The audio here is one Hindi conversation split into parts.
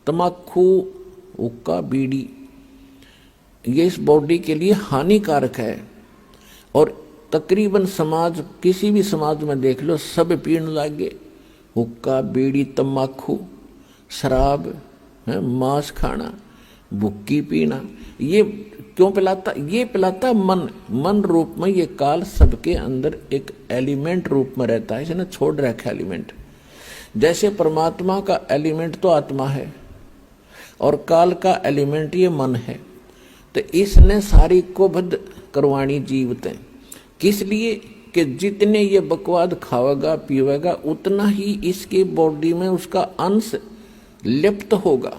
तम्बाकू, हुक्का, बीड़ी, ये इस बॉडी के लिए हानिकारक है। और तकरीबन समाज, किसी भी समाज में देख लो, सब पीने लगे। हुक्का, बीड़ी, तम्बाकू, शराब, मांस खाना, भुक्की पीना। ये क्यों पिलाता? ये पिलाता मन रूप में। ये काल सबके अंदर एक एलिमेंट रूप में रहता है, इसने छोड़ रखा एलिमेंट। जैसे परमात्मा का एलिमेंट तो आत्मा है और काल का एलिमेंट ये मन है, तो इसने सारी को बद्ध करवाणी जीवते। किस लिए? कि जितने ये बकवाद खावेगा पीवेगा उतना ही इसके बॉडी में उसका अंश लिप्त होगा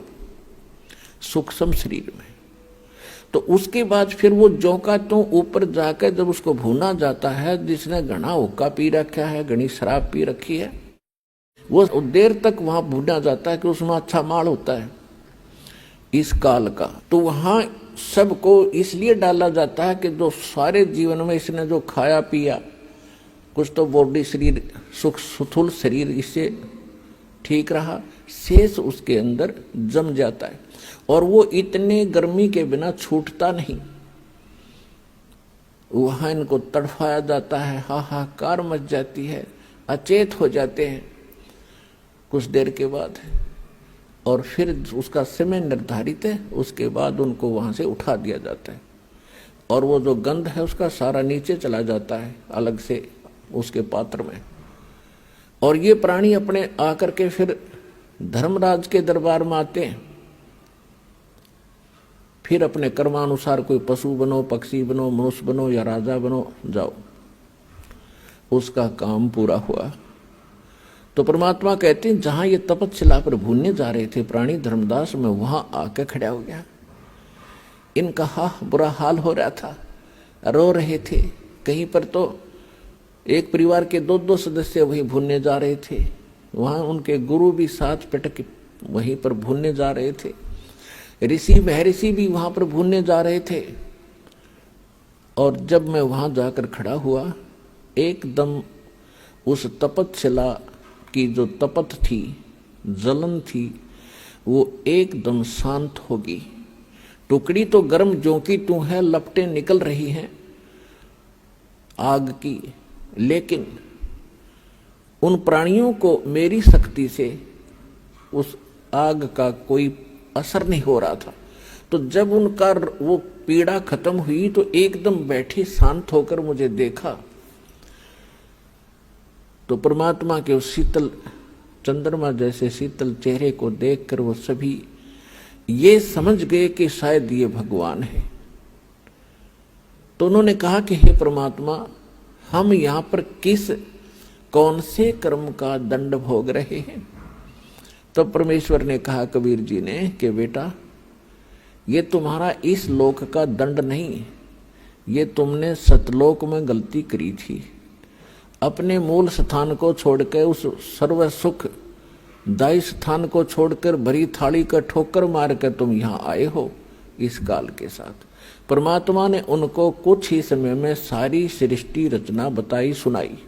सूक्ष्म शरीर में। तो उसके बाद फिर वो जो का तो ऊपर जाकर जब उसको भूना जाता है, जिसने घना हुक्का पी रखा है, घनी शराब पी रखी है, वो देर तक वहां भूना जाता है कि उसमें अच्छा माल होता है इस काल का। तो वहां सबको इसलिए डाला जाता है कि जो सारे जीवन में इसने जो खाया पिया, कुछ तो बॉडी शरीर सुख सुथुल शरीर इससे ठीक रहा, शेष उसके अंदर जम जाता है और वो इतने गर्मी के बिना छूटता नहीं। वहां इनको तड़फाया जाता है, हाहाकार मच जाती है, अचेत हो जाते हैं कुछ देर के बाद, और फिर उसका समय निर्धारित है, उसके बाद उनको वहां से उठा दिया जाता है और वो जो गंध है उसका सारा नीचे चला जाता है अलग से उसके पात्र में। और ये प्राणी अपने आकर के फिर धर्मराज के दरबार में आते हैं, फिर अपने कर्मानुसार कोई पशु बनो, पक्षी बनो, मनुष्य बनो या राजा बनो, जाओ, उसका काम पूरा हुआ। तो परमात्मा कहते हैं जहां ये तपस्या पर भूनने जा रहे थे प्राणी धर्मदास, में वहां आके खड़ा हो गया। इनका बुरा हाल हो रहा था, रो रहे थे। कहीं पर तो एक परिवार के दो सदस्य वहीं भूनने जा रहे थे, वहां उनके गुरु भी साथ पटक वहीं पर भूनने जा रहे थे, ऋषि महर्षि भी वहां पर भूनने जा रहे थे। और जब मैं वहां जाकर खड़ा हुआ, एकदम उस तपस्या की जो तपत थी, जलन थी, वो एकदम शांत होगी। टुकड़ी तो गर्म जो की तू है, लपटें निकल रही हैं आग की, लेकिन उन प्राणियों को मेरी शक्ति से उस आग का कोई असर नहीं हो रहा था। तो जब उनका वो पीड़ा खत्म हुई तो एकदम बैठी शांत होकर मुझे देखा, तो परमात्मा के उस शीतल चंद्रमा जैसे शीतल चेहरे को देखकर वो सभी ये समझ गए कि शायद ये भगवान है। तो उन्होंने कहा कि हे परमात्मा, हम यहाँ पर कौन से कर्म का दंड भोग रहे हैं? तो परमेश्वर ने कहा कबीर जी ने कि बेटा, ये तुम्हारा इस लोक का दंड नहीं, ये तुमने सतलोक में गलती करी थी। अपने मूल स्थान को छोड़कर, उस सर्व सुख दायी स्थान को छोड़कर भरी थाली का ठोकर मार कर तुम यहाँ आए हो इस काल के साथ। परमात्मा ने उनको कुछ ही समय में सारी सृष्टि रचना बताई सुनाई।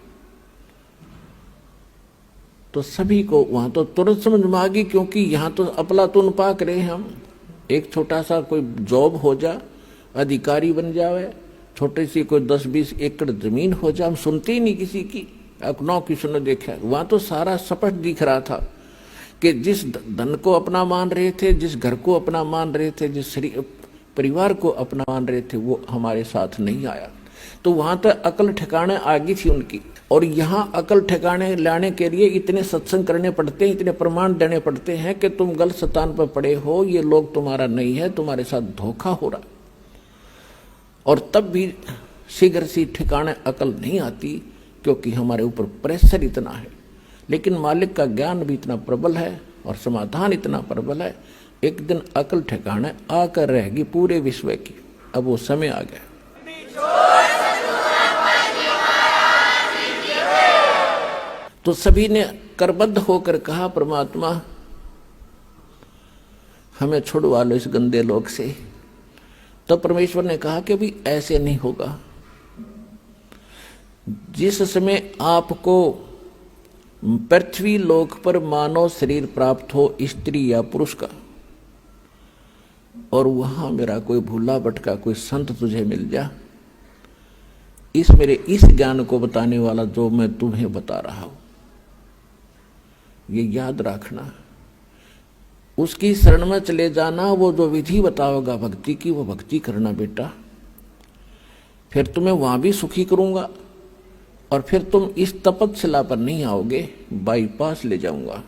तो सभी को वहां तो तुरंत समझ में आ गई, क्योंकि यहाँ तो अपलातून पाक रहे हम। एक छोटा सा कोई जॉब हो जा, अधिकारी बन जावे, छोटी सी कोई 10-20 एकड़ जमीन हो जाए, हम सुनते ही नहीं किसी की, अपनों की सुनो देखा। वहां तो सारा स्पष्ट दिख रहा था कि जिस धन को अपना मान रहे थे, जिस घर को अपना मान रहे थे, जिस परिवार को अपना मान रहे थे, वो हमारे साथ नहीं आया। तो वहां तो अकल ठिकाने आ गई थी उनकी। और यहाँ अकल ठिकाने लाने के लिए इतने सत्संग करने पड़ते हैं, इतने प्रमाण देने पड़ते हैं कि तुम गलत स्थान पर पड़े हो, ये लोग तुम्हारा नहीं है, तुम्हारे साथ धोखा हो रहा। और तब भी शीघ्र सी ठिकाने अकल नहीं आती, क्योंकि हमारे ऊपर प्रेशर इतना है। लेकिन मालिक का ज्ञान भी इतना प्रबल है और समाधान इतना प्रबल है, एक दिन अकल ठिकाने आकर रहेगी पूरे विश्व की। अब वो समय आ गया। तो सभी ने करबद्ध होकर कहा, परमात्मा हमें छुड़वा लो इस गंदे लोक से। तो परमेश्वर ने कहा कि भी ऐसे नहीं होगा। जिस समय आपको पृथ्वी लोक पर मानव शरीर प्राप्त हो, स्त्री या पुरुष का, और वहां मेरा कोई भूला भटका कोई संत तुझे मिल जा, मेरे इस ज्ञान को बताने वाला जो मैं तुम्हें बता रहा हूं, ये याद रखना। उसकी शरण में चले जाना, वो जो विधि बताओगा भक्ति की, वो भक्ति करना बेटा। फिर तुम्हें वहां भी सुखी करूंगा, और फिर तुम इस तपस्या पर नहीं आओगे, बाईपास ले जाऊंगा,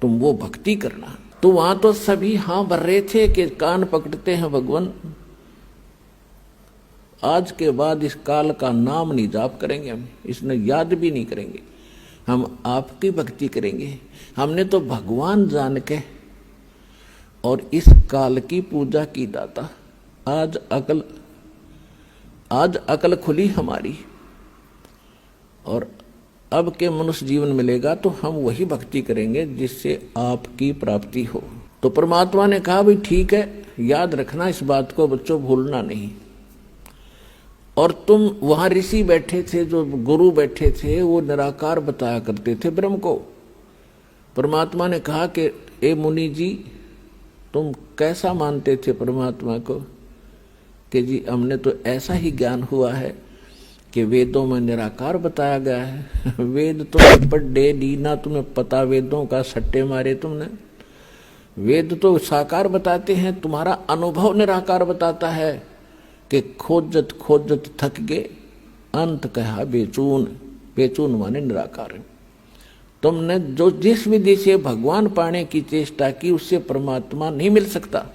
तुम वो भक्ति करना। तो वहां तो सभी हां भर रहे थे कि कान पकड़ते हैं भगवान, आज के बाद इस काल का नाम नहीं जाप करेंगे, हम इसने याद भी नहीं करेंगे, हम आपकी भक्ति करेंगे। हमने तो भगवान जान के और इस काल की पूजा की दाता। आज अकल खुली हमारी, और अब के मनुष्य जीवन मिलेगा तो हम वही भक्ति करेंगे जिससे आपकी प्राप्ति हो। तो परमात्मा ने कहा भाई ठीक है, याद रखना इस बात को बच्चों, भूलना नहीं। और तुम वहां ऋषि बैठे थे, जो गुरु बैठे थे, वो निराकार बताया करते थे ब्रह्म को। परमात्मा ने कहा कि ए मुनि जी, तुम कैसा मानते थे परमात्मा को? कि जी हमने तो ऐसा ही ज्ञान हुआ है कि वेदों में निराकार बताया गया है। वेद तो पढ़े दी ना, तुम्हें पता वेदों का सट्टे मारे तुमने। वेद तो साकार बताते हैं, तुम्हारा अनुभव निराकार बताता है कि खोजत खोजत थक गए, अंत कहा बेचून। बेचून माने निराकार। तुमने जो जिस विधि से भगवान पाने की चेष्टा की, उससे परमात्मा नहीं मिल सकता,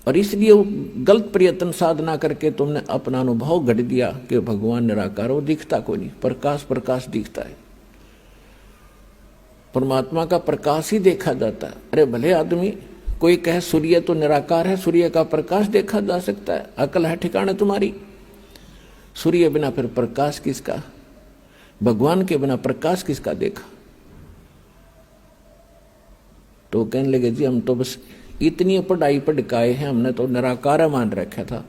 और इसलिए वो गलत प्रयत्न साधना करके तुमने अपना अनुभव गढ़ दिया कि भगवान निराकार, वो दिखता कोई नहीं, प्रकाश प्रकाश दिखता है। परमात्मा का प्रकाश ही देखा जाता है। अरे भले आदमी कोई कहे सूर्य तो निराकार है, सूर्य का प्रकाश देखा जा सकता है, अकल है ठिकाने तुम्हारी? सूर्य बिना फिर प्रकाश किसका? भगवान के बिना प्रकाश किसका देखा? तो कहने लगे जी हम तो बस इतनी पढ़ाई पढ़काए हैं, हमने तो निराकार मान रखा था।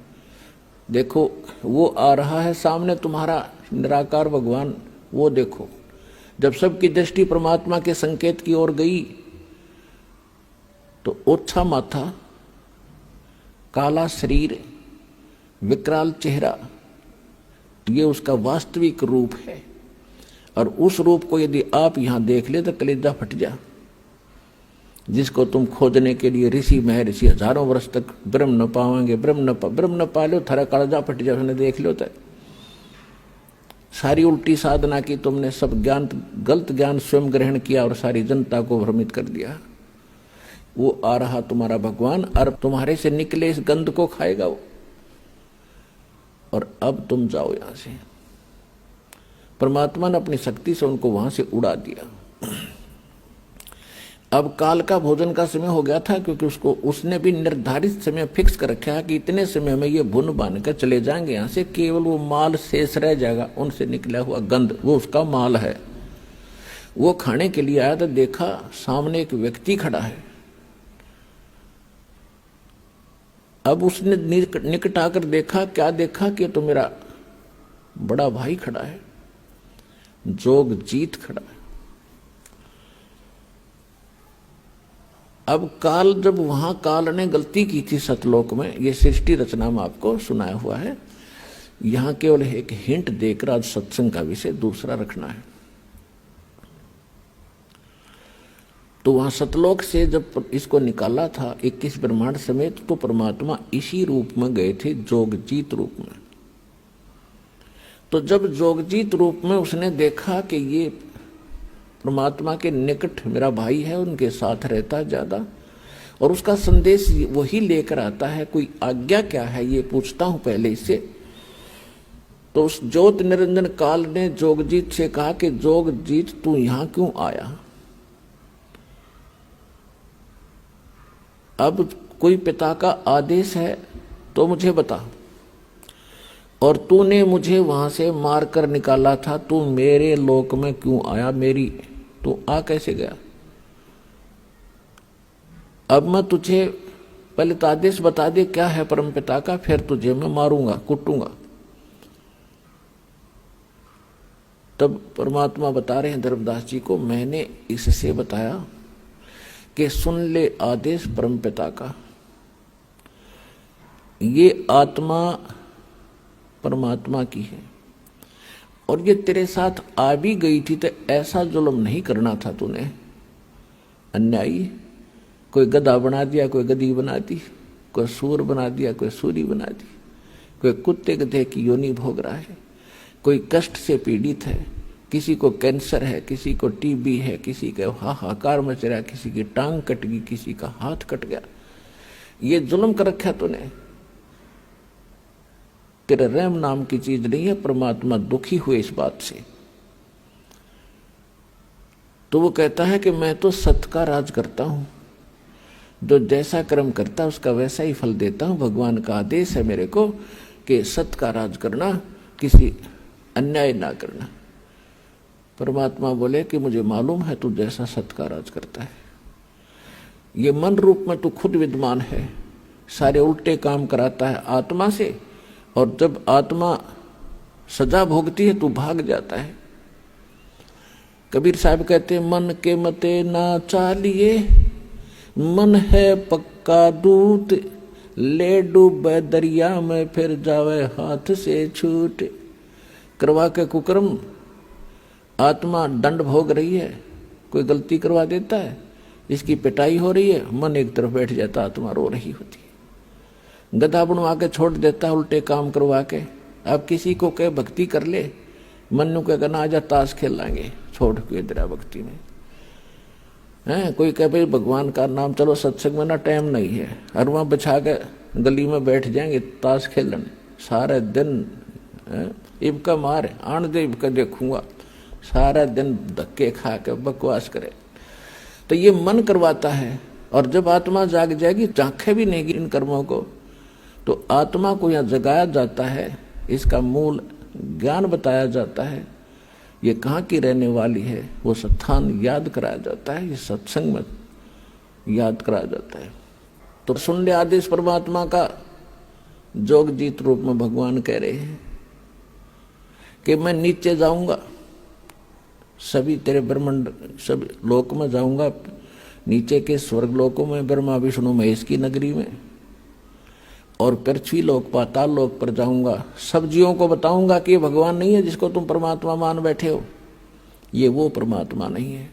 देखो वो आ रहा है सामने तुम्हारा निराकार भगवान, वो देखो। जब सबकी दृष्टि परमात्मा के संकेत की ओर गई तो ओछा माथा, काला शरीर, विकराल चेहरा, ये उसका वास्तविक रूप है। और उस रूप को यदि आप यहां देख ले तो कलेजा फट जा। जिसको तुम खोजने के लिए ऋषि महर्षि हजारों वर्ष तक ब्रह्म न पावेंगे, ब्रह्म न पा लो, थारा कलेजा फट जा, उसने देख लो। तो सारी उल्टी साधना की तुमने, सब ज्ञान गलत ज्ञान स्वयं ग्रहण किया और सारी जनता को भ्रमित कर दिया। वो आ रहा तुम्हारा भगवान, और तुम्हारे से निकले इस गंध को खाएगा वो। और अब तुम जाओ यहां से। परमात्मा ने अपनी शक्ति से उनको वहां से उड़ा दिया। अब काल का भोजन का समय हो गया था, क्योंकि उसने भी निर्धारित समय फिक्स कर रखा है कि इतने समय में ये भुन बांध कर चले जाएंगे यहाँ से, केवल वो माल शेष रह जाएगा, उनसे निकला हुआ गंध, वो उसका माल है। वो खाने के लिए आया तो देखा सामने एक व्यक्ति खड़ा है। अब उसने निकट आकर देखा, क्या देखा कि तो मेरा बड़ा भाई खड़ा है, जोगजीत खड़ा है। अब काल, जब वहां काल ने गलती की थी सतलोक में, ये सृष्टि रचना में आपको सुनाया हुआ है, यहां केवल एक हिंट देकर आज सत्संग का विषय दूसरा रखना है। तो वहां सतलोक से जब इसको निकाला था 21 ब्रह्मांड समेत, तो परमात्मा इसी रूप में गए थे, जोगजीत रूप में। तो जब जोगजीत रूप में उसने देखा कि ये परमात्मा के निकट मेरा भाई है, उनके साथ रहता है ज्यादा, और उसका संदेश वही लेकर आता है, कोई आज्ञा क्या है ये पूछता हूं पहले इससे। तो उस ज्योत निरंजन काल ने जोगजीत से कहा कि जोगजीत तू यहां क्यों आया? अब कोई पिता का आदेश है तो मुझे बता, और तूने मुझे वहां से मार कर निकाला था, तू मेरे लोक में क्यों आया? मेरी तू आ कैसे गया? अब मैं तुझे पहले तो आदेश बता दे क्या है परम पिता का, फिर तुझे मैं मारूंगा, कुटूंगा। तब परमात्मा बता रहे हैं धर्मदास जी को, मैंने इससे बताया कि सुन ले आदेश परम पिता का, ये आत्मा परमात्मा की है और ये तेरे साथ आ भी गई थी तो ऐसा जुल्म नहीं करना था तूने। अन्यायी, कोई गधा बना दिया, कोई गधी बना दी, कोई सूर बना दिया, कोई सूरी बना दी, कोई कुत्ते गधे की योनि भोग रहा है, कोई कष्ट से पीड़ित है, किसी को कैंसर है, किसी को टीबी है, किसी का हाहाकार मच रहा है, किसी की टांग कट गई, किसी का हाथ कट गया। ये जुल्म कर रखा तूने। तेरे रहम नाम की चीज नहीं है। परमात्मा दुखी हुए इस बात से। तो वो कहता है कि मैं तो सत का राज करता हूं, जो जैसा कर्म करता है उसका वैसा ही फल देता हूं। भगवान का आदेश है मेरे को कि सत का राज करना, किसी अन्याय ना करना। परमात्मा बोले कि मुझे मालूम है तू जैसा सत का राज करता है। ये मन रूप में तू खुद विद्वान है, सारे उल्टे काम कराता है आत्मा से, और जब आत्मा सजा भोगती है तू भाग जाता है। कबीर साहब कहते मन के मते ना चालिए, मन है पक्का दूत, ले डूबे दरिया में फिर जावे हाथ से छूट। करवा के कुकर्म आत्मा दंड भोग रही है, कोई गलती करवा देता है, इसकी पिटाई हो रही है, मन एक तरफ बैठ जाता, आत्मा रो रही होती है। गधा बनवा के छोड़ देता है उल्टे काम करवा के। अब किसी को कहे भक्ति कर ले, मन नु कहेगा ना आजा ताश खेल लाएंगे, छोड़ के इधर भक्ति में है। कोई कहे भाई भगवान का नाम, चलो सत्संग में ना टाइम नहीं है, और वहां बिछा के गली में बैठ जाएंगे ताश खेलने सारे दिन। इबका मार आन दे, इबका देखूंगा, सारा दिन धक्के खा के बकवास करे। तो ये मन करवाता है। और जब आत्मा जाग जाएगी, झांखे भी नहीं इन कर्मों को, तो आत्मा को यहाँ जगाया जाता है, इसका मूल ज्ञान बताया जाता है, ये कहाँ की रहने वाली है, वो स्थान याद कराया जाता है, ये सत्संग में याद कराया जाता है। तो सुन ले आदेश परमात्मा का। जोगजीत रूप में भगवान कह रहे हैं कि मैं नीचे जाऊंगा, सभी तेरे ब्रह्मांड सब लोक में जाऊंगा, नीचे के स्वर्ग लोकों में, ब्रह्मा विष्णु महेश की नगरी में, और पृथ्वी लोक पाताल लोक पर जाऊंगा। सब जीवों को बताऊंगा कि ये भगवान नहीं है जिसको तुम परमात्मा मान बैठे हो, ये वो परमात्मा नहीं है।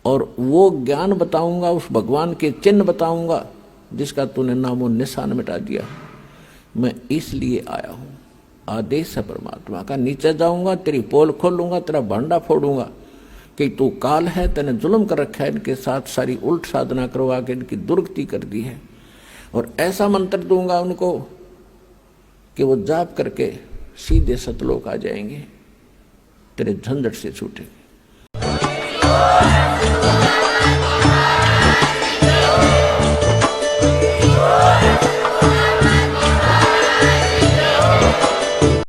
और वो ज्ञान बताऊंगा, उस भगवान के चिन्ह बताऊंगा जिसका तूने नामो निशान मिटा दिया। मैं इसलिए आया हूं, आदेश है परमात्मा का। नीचे जाऊंगा, तेरी पोल खोलूंगा, तेरा भांडा फोड़ूंगा कि तू काल है, तेने जुल्म कर रखा है, इनके साथ सारी उल्ट साधना करवा के इनकी दुर्गति कर दी है। और ऐसा मंत्र दूंगा उनको कि वो जाप करके सीधे सतलोक आ जाएंगे, तेरे झंझट से छूटेंगे।